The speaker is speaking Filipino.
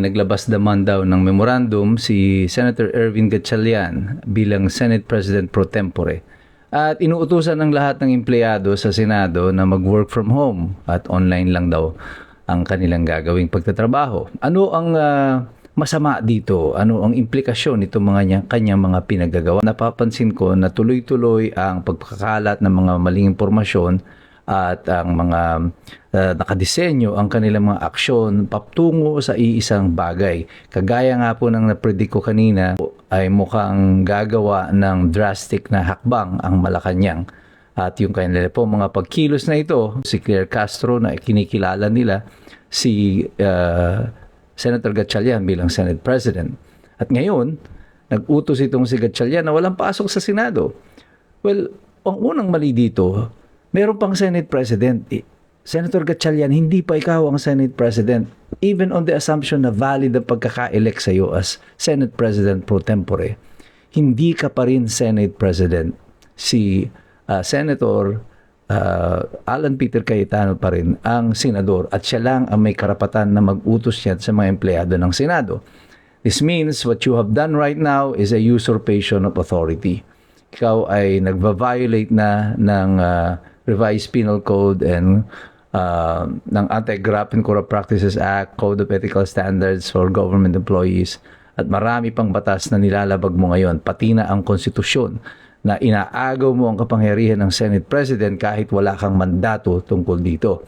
naglabas naman daw ng memorandum si Senator Ervin Gatchalian bilang Senate President pro tempore. At inuutusan ng lahat ng empleyado sa Senado na mag-work from home at online lang daw ang kanilang gagawing pagtatrabaho. Ano ang masama dito? Ano ang implikasyon nito kanyang mga pinagagawa? Napapansin ko na tuloy-tuloy ang pagkakalat ng mga maling impormasyon at ang mga nakadisenyo ang kanilang mga aksyon patungo sa iisang bagay. Kagaya nga po ng napredict ko kanina ay mukhang gagawa ng drastic na hakbang ang Malacanang. At yung kanila po mga pagkilos na ito, si Claire Castro na kinikilala nila, si Senator Gatchalian bilang Senate President. At ngayon, nag-utos itong si Gatchalian na walang pasok sa Senado. Well, ang unang mali dito, meron pang Senate President. Senator Gatchalian, hindi pa ikaw ang Senate President. Even on the assumption na valid ang pagkaka-elect sa iyo as Senate President pro tempore, hindi ka pa rin Senate President. Si Senator Alan Peter Cayetano pa rin ang senador at siya lang ang may karapatan na mag-utos yan sa mga empleyado ng Senado. This means what you have done right now is a usurpation of authority. Ikaw ay nagva-violate na ng Revised Penal Code and ng Anti-Graft and Corrupt Practices Act, Code of Ethical Standards for Government Employees, at marami pang batas na nilalabag mo ngayon, pati na ang konstitusyon na inaagaw mo ang kapangyarihan ng Senate President kahit wala kang mandato tungkol dito.